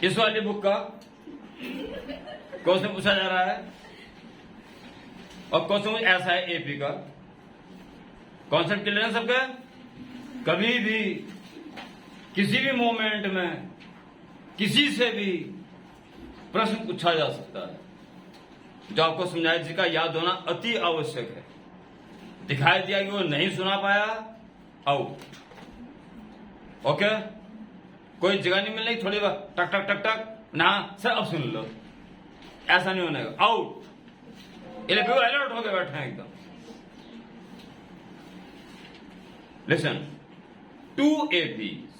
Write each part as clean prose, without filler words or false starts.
इस वाली बुक का क्वेश्चन पूछा जा रहा है और क्वेश्चन ऐसा है एपी का। कॉन्सेप्ट क्लियर है सबका? कभी भी किसी भी मोमेंट में किसी से भी प्रश्न पूछा जा सकता है जो आपको समझाया, जिसका याद होना अति आवश्यक है। दिखाई दिया कि वो नहीं सुना पाया, आउट। ओके, कोई जगह नहीं मिल रही, थोड़ी बार टक टक टक टक ना सर अब सुन लो, ऐसा नहीं होने का, आउट। ये बिल्कुल अलर्ट होकर बैठे हैं एकदम। लिसन, 2 APs,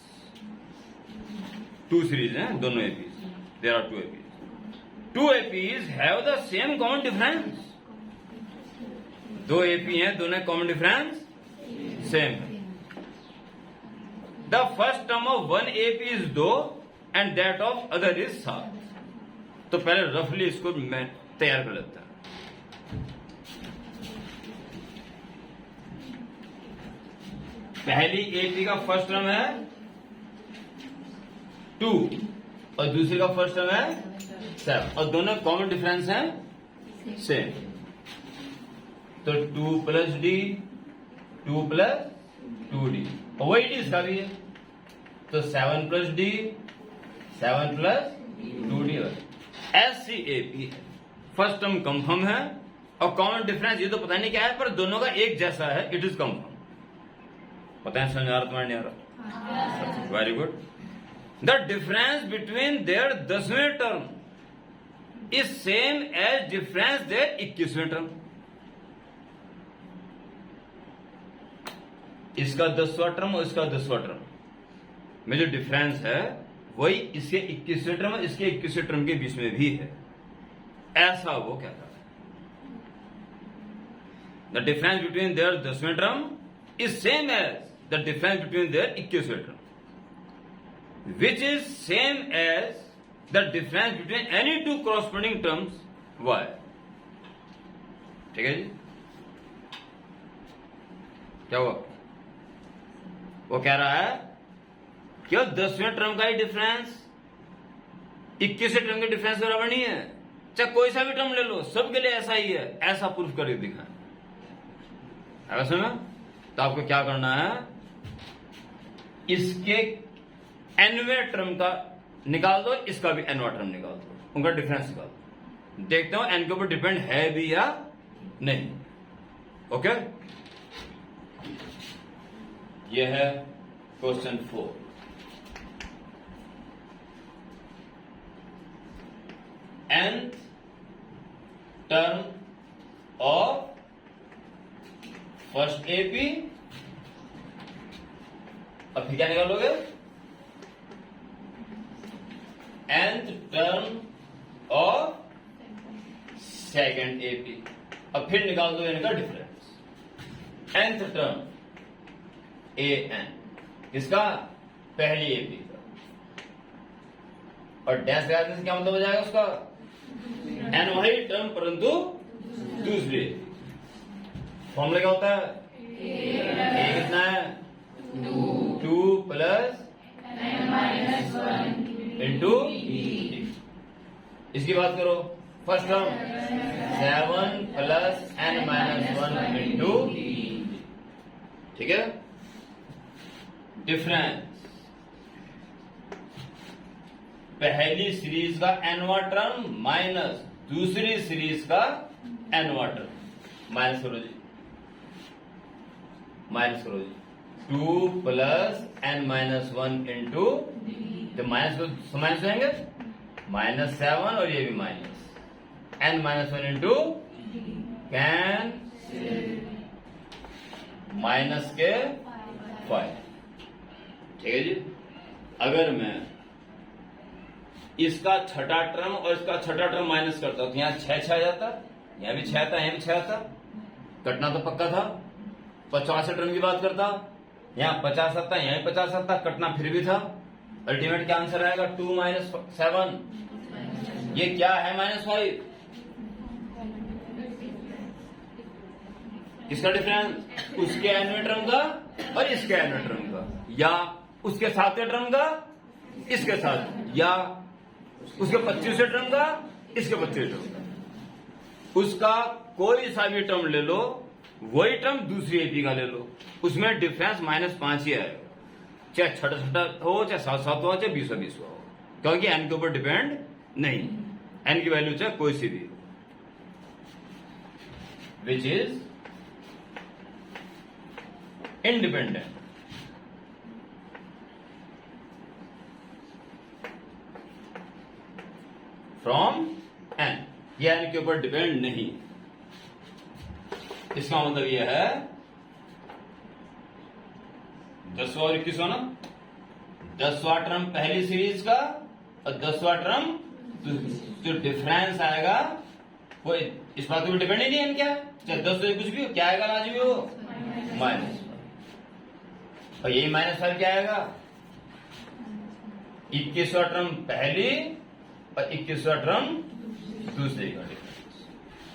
2 सीरीज हैं, दोनों APs, there are 2 APs। 2 APs have the same common difference. 2 AP हैं, दोनों कॉमन डिफरेंस सेम है। The first term of 1 AP is 2 and that of other is 7। तो पहले रफली इसको मैं तैयार कर लेता हूं। पहली AP का फर्स्ट टर्म है 2 और दूसरी का फर्स्ट टर्म है 7 और दोनों कॉमन डिफरेंस हैं सेम। तो 2 प्लस डी, 2 प्लस 2D, और वही डी इसका भी है। तो 7 plus D, 7 plus 2D। SCAP है, फर्स्ट टर्म कंफर्म है और कॉमन डिफरेंस ये तो पता नहीं क्या है, पर दोनों का एक जैसा है, इट इज कंफर्म। पता है समझ आ रहा तुम्हारे नहीं आ रहा? Very good. The difference between their 10वें term is same as difference their 21वें टर्म। इसका 10वां टर्म और इसका 10वां टर्म में जो डिफरेंस है वही इसके 21वें टर्म और इसके 21वें टर्म के बीच में भी है, ऐसा वो कहता है। द डिफरेंस बिटवीन देयर 10वें term is same as the difference between their 21वें term, which is same as the difference between any 2 corresponding terms y। ठीक है जी? क्या हुआ? वो कह रहा है कि 10वें टर्म का ही डिफरेंस 21वें टर्म के डिफरेंस बराबर नहीं है। चाहे कोई सा भी टर्म ले लो, सबके लिए ऐसा ही है, ऐसा प्रूफ करके दिखाएं। ऐसा ना? तो आपको क्या करना है, इसके nवें टर्म का निकाल दो, इसका भी nवां टर्म निकाल दो, उनका डिफरेंस निकाल दो। देखते हो n के ऊपर डिपेंड है भी या नहीं। ओके, यह है question 4। nth term of first AP, अब फिर क्या निकालोगे? nth term of second AP, अब फिर निकाल दो इनका डिफरेंस। nth टर्म AN, किसका? पहली AP का, और डैश लगा देने से क्या मतलब हो जाएगा उसका? n वही टर्म परंतु दूसरी। फॉर्मूला क्या होता है? A कितना है? 2 प्लस इंटू D। इसकी बात करो, first term 7 plus n-1 into D। ठीक है? डिफरेंस पहली सीरीज का nवां टर्म माइनस दूसरी सीरीज का nवां टर्म। माइनस करो जी, माइनस करो जी। 2 प्लस n-1 इंटू, तो माइनस को माइनस होंगे, -7 और ये भी minus, n-1 into can minus के 5। ठीक है जी? अगर मैं इसका छठा टर्म और इसका छठा टर्म माइनस करता तो यहां 6 आ जाता, यहां भी 6 था, यहां भी 6 था, कटना तो पक्का था। 50 टर्म की बात करता, यहां 50 आता, यहां भी 50 आता, कटना फिर भी था। अल्टीमेट क्या आंसर आएगा? 2 माइनस 7, ये क्या है? -5। किसका डिफरेंस? उसके nवें टर्म का और इसके nवें टर्म का, या उसके 7वें टर्म का इसके साथ, या उसके 25वें टर्म का, इसके 25वें टर्म का, उसका कोई सा भी टर्म ले लो, वही टर्म दूसरी एपी का ले लो, उसमें डिफरेंस -5 ही आएगा, चाहे छोटा छोटा हो, चाहे 7 हो, चाहे 20 हो, क्योंकि एन के ऊपर डिपेंड नहीं, एन की वैल्यू चाहे कोई सी भी हो, which is independent from N, ये एन के ऊपर डिपेंड नहीं। इसका मतलब यह है 10वां और 21वां ना, 10वां टर्म पहली सीरीज का और 10वां टर्म जो डिफरेंस आएगा वो इस बात पर डिपेंड ही नहीं है, क्या चाहे 10 से कुछ भी हो, क्या आएगा आज भी हो माइनस, और यही -5 क्या आएगा, 21वां टर्म पहली और 21वां टर्म दूसरे का डिफरेंस,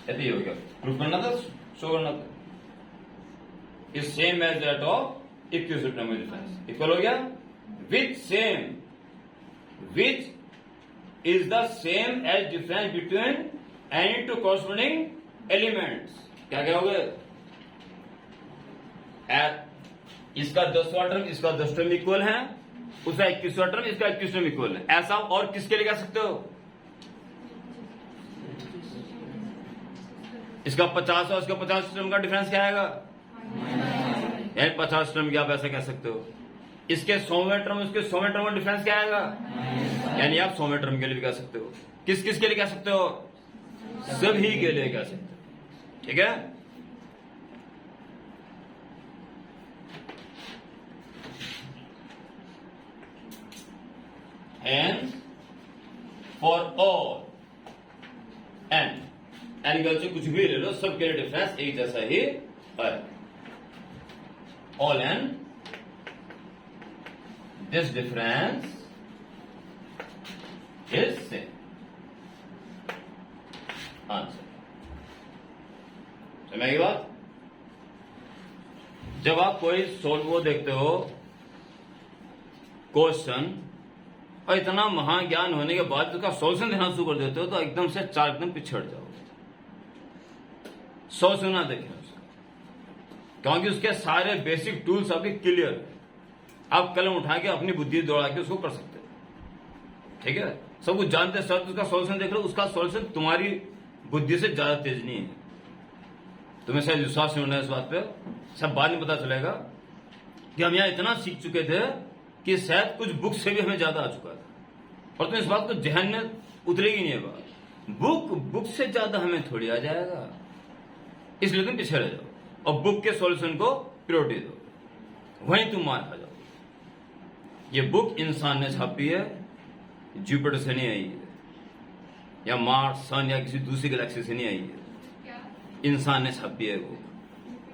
यदि हो गया, प्रूफ करना था, शो करना था, is same as that of 21वें टर्म में डिफरेंस, इक्वल हो गया which same, which is the same as difference between any two corresponding elements, क्या क्या हो गया, इसका 10वां टर्म इसका 10 टर्म इक्वल है, उसका 21वां टर्म इसका 21 टर्म इक्वल है, ऐसा और किसके लिए कह सकते हो, इसका 50 और इसका 50 टर्म का डिफरेंस क्या आएगा, यानी 50 टर्म की आप ऐसा कह सकते हो, इसके 100वें टर्म उसके 100वें टर्म का डिफरेंस क्या आएगा, यानी आप 100वें टर्म के लिए भी कह सकते हो, किस किस के लिए कह सकते हो, सभी के लिए कह सकते हो, ठीक है। N for all N, N की वजह से कुछ भी ले लो, सबके लिए डिफरेंस एक जैसा ही है, all n, this difference is same, answer समझेगी बात। जब आप कोई सोल्व वो देखते हो क्वेश्चन और इतना महाज्ञान होने के बाद उसका सॉल्यूशन देना शुरू कर देते हो तो एकदम से एकदम पिछड़ जाओगे, 100 से ना देखें उसको, क्योंकि उसके सारे बेसिक टूल्स आपके क्लियर है, आप कलम उठा के अपनी बुद्धि दौड़ा के उसको कर सकते हो, ठीक है, सब कुछ जानते सब उसका सॉल्यूशन देख रहे हो, उसका सॉल्यूशन तुम्हारी बुद्धि से ज्यादा तेज नहीं है, तुम्हें शायद विश्वास नहीं होना है इस बात पे, सब बाद में पता चलेगा कि हम यहां इतना सीख चुके थे कि शायद कुछ बुक से भी हमें ज्यादा आ चुका था, और तुम इस बात को जहन में उतरेगी नहीं है बात, बुक से ज्यादा हमें थोड़ी आ जाएगा, इसलिए तुम पीछे रह जाओ और बुक के सॉल्यूशन को प्रायोरिटी दो, वहीं तुम मार खा जाओ। ये बुक इंसान ने छापी है, जुपिटर से नहीं आई है, या मार्स सन या किसी दूसरी गैलेक्सी से नहीं आई है, इंसान ने छापी है वो,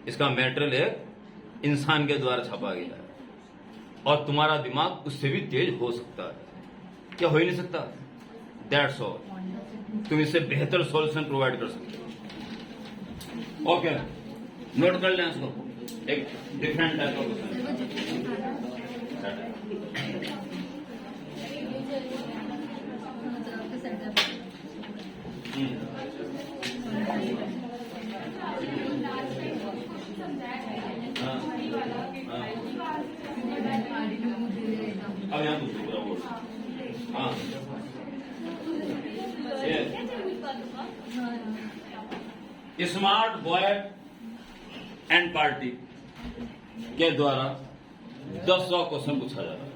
इसका मैटेरियल एक इंसान के द्वारा छापा गया है, और तुम्हारा दिमाग उससे भी तेज हो सकता है, क्या हो ही नहीं सकता, दैट्स ऑल, तुम इससे बेहतर सॉल्यूशन प्रोवाइड कर सकते हो। ओके, नोट कर लें इसको, एक डिफरेंट टाइप ऑफ अब यहाँ दूसरी बोल, हाँ स्मार्ट बॉय एंड पार्टी के द्वारा 10 क्वेश्चन पूछा जा रहा है,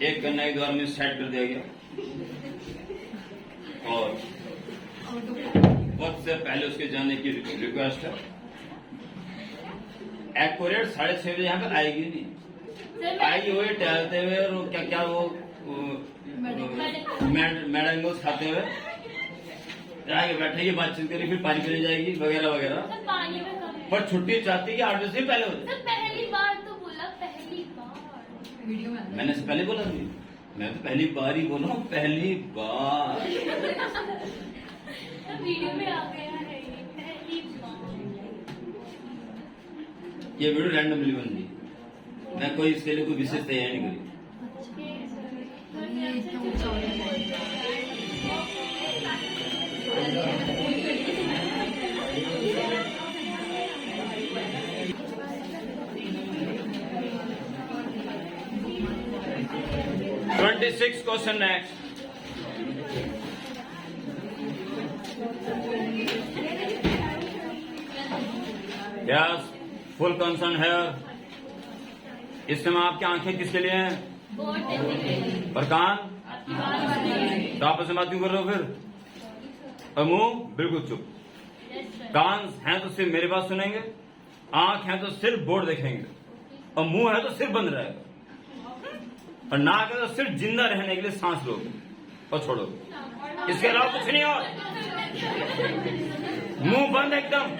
एक गन्ना के द्वारा में सेट कर दिया गया, और वक्त से पहले उसके जाने की रिक्वेस्ट है, एक्यूरेट 6:30 बजे यहाँ पे आएगी नहीं, आएगी वही टहलते हुए और क्या क्या वो मैडम खाते हुए आगे बैठेगी, बातचीत करेगी, फिर पानी पीने जाएगी वगैरह वगैरह, पर छुट्टी चाहती है कि 8 बजे से पहले हो जाए। पहली बार तो बोला, पहली बार वीडियो में मैंने से पहले बोला नहीं, मैं तो पहली बार ही बोला हूँ, पहली बार वीडियो में आ गया है ये, पहली बार। ये वीडियो रैंडमली बन गई, मैं कोई इसके लिए कोई विशेष तैयारी नहीं करी, 26 question next. Yes, full concern here. इस समय आपकी आंखें किसके लिए हैं? और कान? तो आपस में बात क्यों कर रहे हो फिर? और मुंह बिल्कुल चुप. कान हैं तो सिर्फ मेरी बात सुनेंगे, आंख है तो सिर्फ बोर्ड देखेंगे, और मुंह है तो सिर्फ बंद रहेगा, और नाक है तो सिर्फ जिंदा रहने के लिए सांस लोगे और छोड़ोगे. इसके अलावा कुछ नहीं. और मुंह बंद एकदम.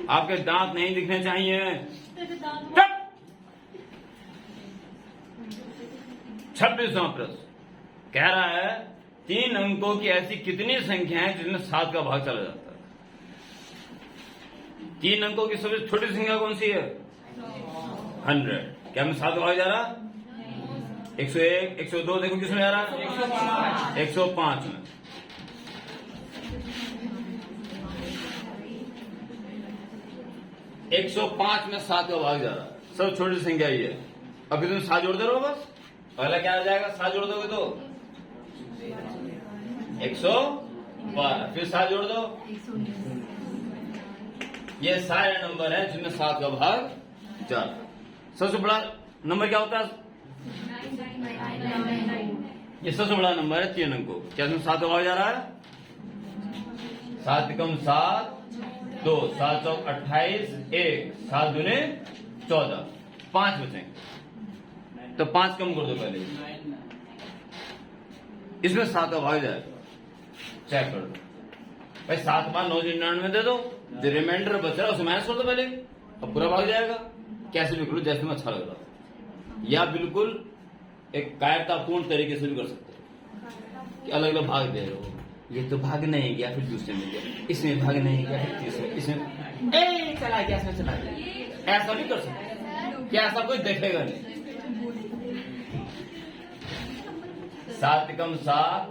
आपके दांत नहीं दिखने चाहिए. 26वां प्रश्न कह रहा है 3 अंकों की ऐसी कितनी संख्या है जिसमें 7 का भाग चला जाता है? 3 अंकों की सबसे छोटी संख्या कौन सी है? 100. क्या मैं 7 का भाग जा रहा? 101, 102. देखो किसमें जा रहा? 105 में. एक 105 में 7 का भाग जा रहा है. सब छोटी संख्या ही है. अभी तुम 7 जोड़ते रहो बस. पहला क्या आ जाएगा? 7 जोड़ दोगे तो 112. फिर 7 जोड़ दो. ये सारे नंबर हैं जिनमें 7 का भाग जा रहा है. सबसे बड़ा नंबर क्या होता है? ये सबसे बड़ा नंबर है 3 अंकों. क्या इसमें 7 का भाग जा रहा है? 7 कम 7 2, 7 चौक 28, 1, 7 दूने 14, 5 बचेंगे. तो 5 कम कर दो पहले. इसमें 7 का भाग जाएगा. चेक कर दो भाई. 7 बार 999 दे दो. जो रिमाइंडर बच रहा है उसे माइनस कर दो पहले. अब पूरा भाग जाएगा. कैसे भी करो जैसे तुम्हें अच्छा लग रहा हो, या बिल्कुल एक कायरतापूर्ण तरीके से भी कर सकते हो कि अलग अलग भाग दे रहे हो. ये तो भाग नहीं गया, फिर दूसरे में गया. इसमें भाग नहीं गया, फिर तीसरे. इसमें चला गया, इसमें चला गया. ऐसा भी कर सकते. क्या ऐसा कोई देखेगा नहीं? 7 कम 7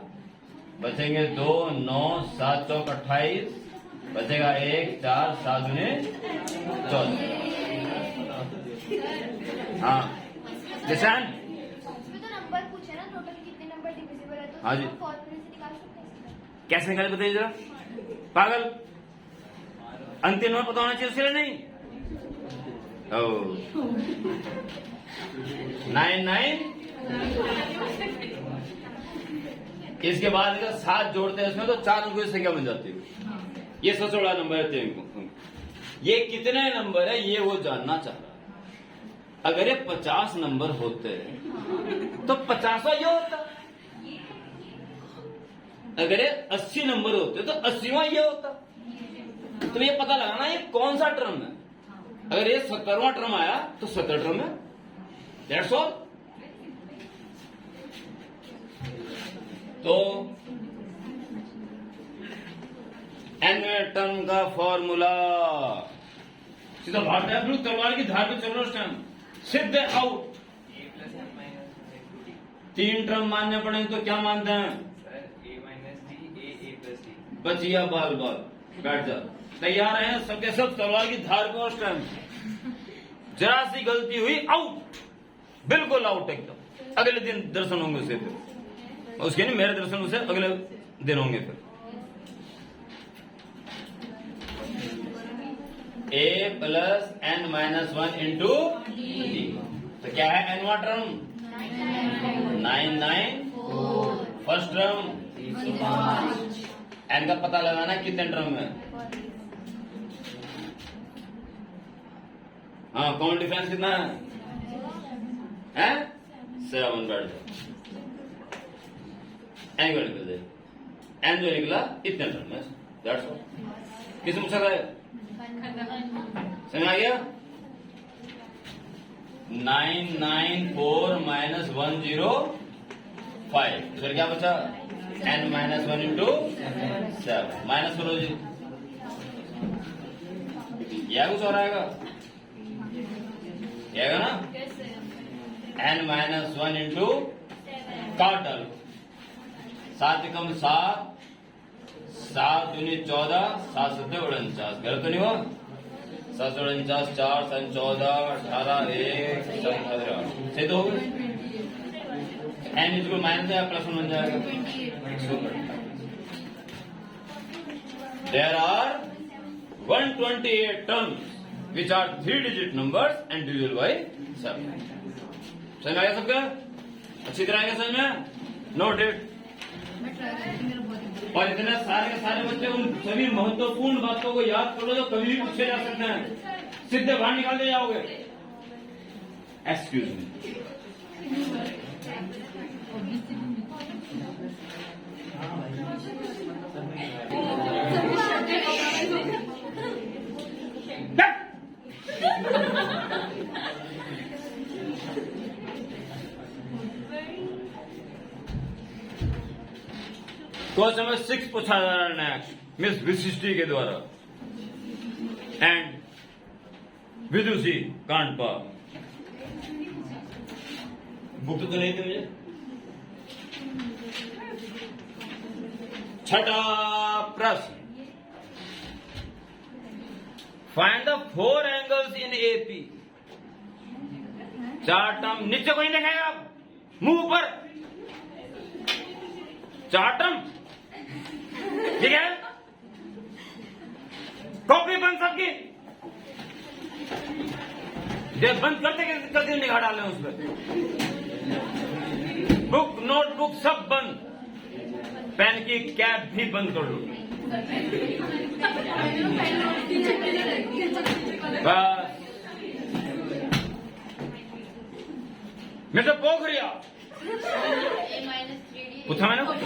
बचेंगे 2, 9, 7 चौक 28, बचेगा 1, 4, 7 दूने 14. हाँ जैसान उसमें तो नंबर पूछे ना, टोटल कितने नंबर डिविजिबल है, तो हाँ जी. फॉर्मूले से निकाल सकते हैं. कैसे निकाले बताइए जरा. पागल. अंतिम नंबर पता होना चाहिए उसके लिए नहीं. 9. इसके बाद अगर 7 जोड़ते हैं उसमें तो 4 अंकों की संख्या बन जाती है. ये सबसे बड़ा नंबर है 3 अंकों. ये कितने नंबर है ये वो जानना चाह रहा है. अगर ये 50 नंबर होते तो 50वां ये होता. अगर ये 80 नंबर होते तो 80वां ये होता. तो ये पता लगाना ये कौन सा टर्म है. अगर ये 70वां टर्म आया तो 70 टर्म है. That's all. तो एनवें टर्म का फॉर्मूला सीधा भाग है. बिल्कुल तलवार की धार पे चल रहा उस टाइम. सिद्ध आउट. 3 टर्म मानने पड़ेंगे तो क्या मानते हैं? बचिया बाल बाल. बैठ जा. तैयार हैं सबके सब तलवार की धार पे उस टाइम. जरा सी गलती हुई आउट. बिल्कुल आउट एकदम. अगले दिन दर्शन होंगे उसे. फिर उसके नहीं, मेरे दर्शन उसे अगले दिन होंगे. फिर a plus n minus 1 into d. तो क्या है n वां टर्म? 9, 9. फर्स्ट टर्म n का पता लगाना कितने टर्म में. हाँ कॉमन डिफरेंस कितना है? 7. बैठ जाओ. n को निकल दे. n जो निकला इतने टर्म में. That's all. किसे पूछा था? समझ आ गया? 994 माइनस 105. फिर क्या बचा? n minus 1 into 7. माइनस करो जी. यह कुछ और आएगा. आएगा ना? n-1 इंटू काट डालो। 7 कम 7, 7 दूनी 14, 7 सत्ते 49। गलत तो नहीं हुआ? 7 49, 4 7 14, 18 1 7 18 सही तो हो गए। n इज माइनस है प्लस 1 बन जाएगा। There are 128 terms which are 3-digit numbers and divisible by 7। समझ में आया सबका? अच्छी तरह आएगा समझ में? Noted। और इतने सारे के सारे बच्चे उन सभी महत्वपूर्ण बातों को याद करो जो कभी भी पूछे जा सकते हैं, सीधे बाहर निकाल दे जाओगे। Excuse me. क्वेश्चन नंबर 6 पूछा जा रहा है नेक्स्ट मिस विशिष्टि के द्वारा एंड विदुषी कांड पर। बुक तो नहीं थी मुझे। छठा प्रश्न, find the 4 angles in AP. 4 term नीचे कोई देखेगा, मुंह ऊपर। 4 टर्म, ठीक है? कॉपी बंद सबकी, जब बंद करते निगाह डालें उस पर। बुक नोटबुक सब बंद, पेन की कैप भी बंद कर लो। बस मिस्टर पोखरिया पूछा मैंने पूछा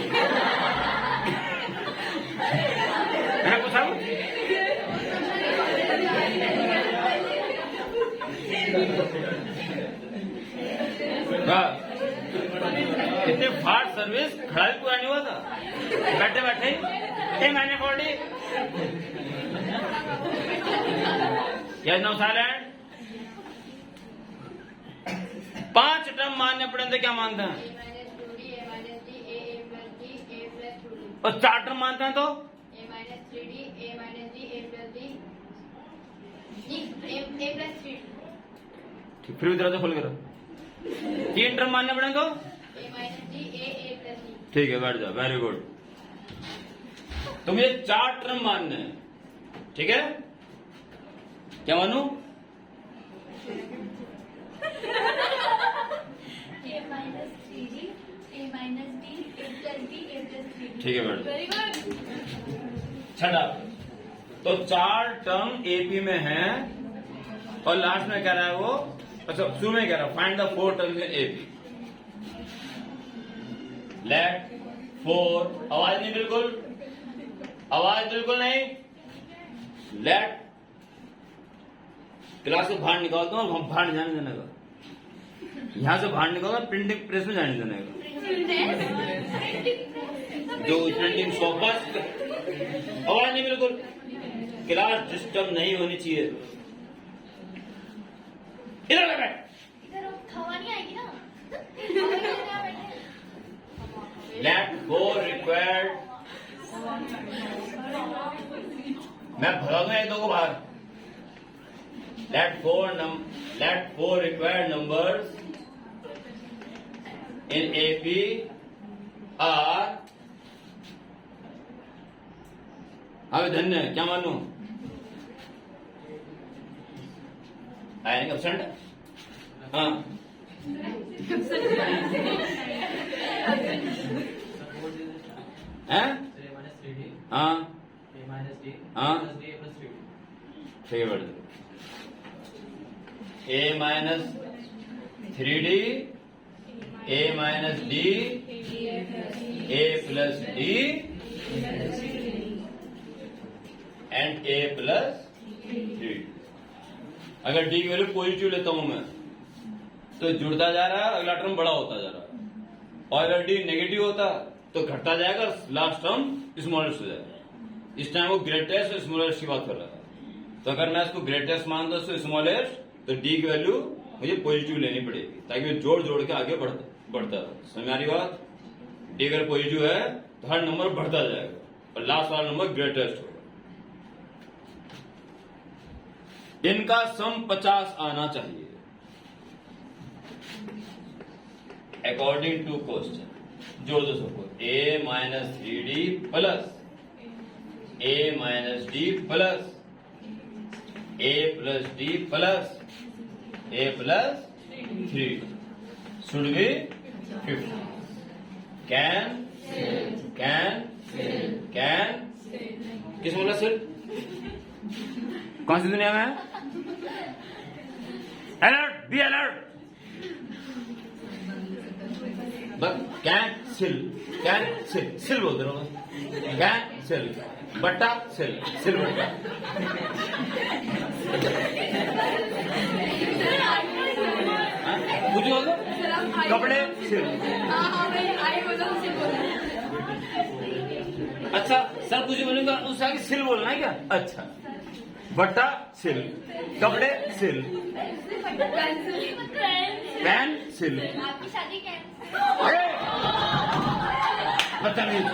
इतने फास्ट सर्विस खड़ा भी पूरा नहीं हुआ था, बैठे बैठे मैंने body yes no silent. 5 term मानने पड़े तो क्या मानते हैं? और 4 टर्म मानते हैं तो फिर इधर से खोल कर 3 टर्म मानने पड़े तो ठीक है, बैठ जाओ। Very good. तो मुझे 4 टर्म मानने हैं, ठीक है? क्या मानू? ठीक है मैडम। छठा, तो 4 टर्म एपी में है और लास्ट में कह रहा है वो, अच्छा शुरू में कह रहा है find the 4 terms in AP. Let 4, आवाज नहीं, आवाज बिल्कुल नहीं। लेट क्लास से बाहर निकालता हूँ, हम बाहर जाने देने का, यहां से बाहर निकालता प्रिंटिंग प्रेस में जाने देने का। जो प्रिंटिंग शॉप पर आवाज नहीं, बिल्कुल क्लास डिस्टर्ब नहीं होनी चाहिए। इधर बैठ, हवा नहीं आएगी ना। लेट 4 रिक्वायर्ड, मैं भगा दूं 1 2 को बाहर। Let 4 required numbers in AP are, हमें धन्य है, क्या मानू? आया नहीं ऑप्शन? हाँ हाँ हाँ ठीक है बढ़ A minus 3D, A minus D, A plus D, and A plus 3D। अगर D की वैल्यू पॉजिटिव लेता हूं मैं तो जुड़ता जा रहा है, अगला टर्म बड़ा होता जा रहा है, और अगर D नेगेटिव होता तो घटता जाएगा, लास्ट टर्म स्मॉलेस्ट हो जाएगा। इस टाइम वो ग्रेटेस्ट और स्मॉलेस्ट की बात कर रहा था, तो अगर मैं इसको ग्रेटेस्ट मानता हूं तो स्मॉलेस्ट, तो D की वैल्यू मुझे पॉजिटिव लेनी पड़ेगी ताकि मैं जोड़ जोड़ के आगे बढ़ता रहे। समझ में आ रही बात? डी अगर पॉजिटिव है तो हर नंबर बढ़ता जाएगा और लास्ट वाला नंबर ग्रेटेस्ट होगा। इनका सम 50 आना चाहिए अकॉर्डिंग टू क्वेश्चन। जोड़ दो सबको, a minus 3d plus a minus d plus a plus d plus a plus 3 should be 50। Can किस बोला सिर्फ? कौन सी दुनिया में है? Alert, be alert. कैंसिल सिल बोलते रहो। कैंसिल बट्टा सिल बट्टा। कुछ बोलो, कपड़े सिल। अच्छा सर कुछ बोलूंगा उससे आगे सिल बोलना है क्या? अच्छा बट्टा सिल, कपड़े सिल, पेन सिल। आपकी शादी कैंसिल। अरे बदतमीज।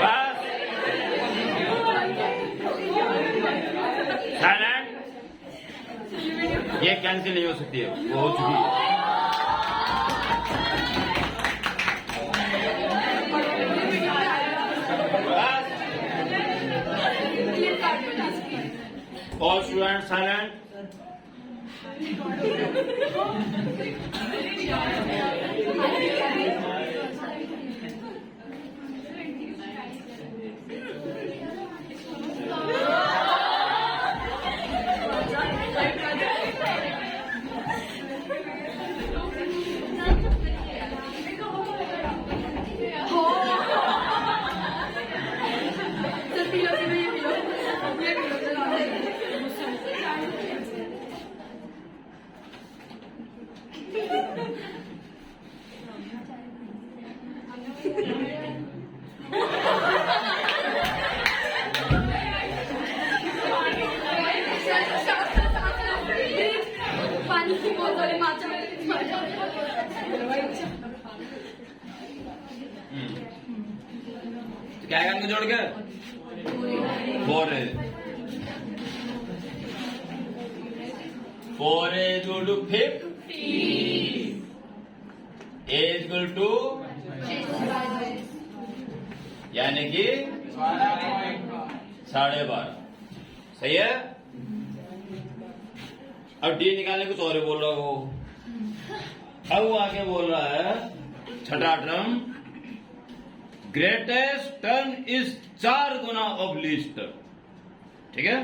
बस साइलेंट। ये कैंसिल नहीं हो सकती है, वो हो चुकी है। All students silent. तो क्या है जोड़ के 4 है। 4 is equal to 50. A is equal to यानी कि 12.5। सही है। अब डी निकालने कुछ और बोल रहा हो। अब वो आगे बोल रहा है छठा term, greatest term is 4 Guna of least term. ठीक है।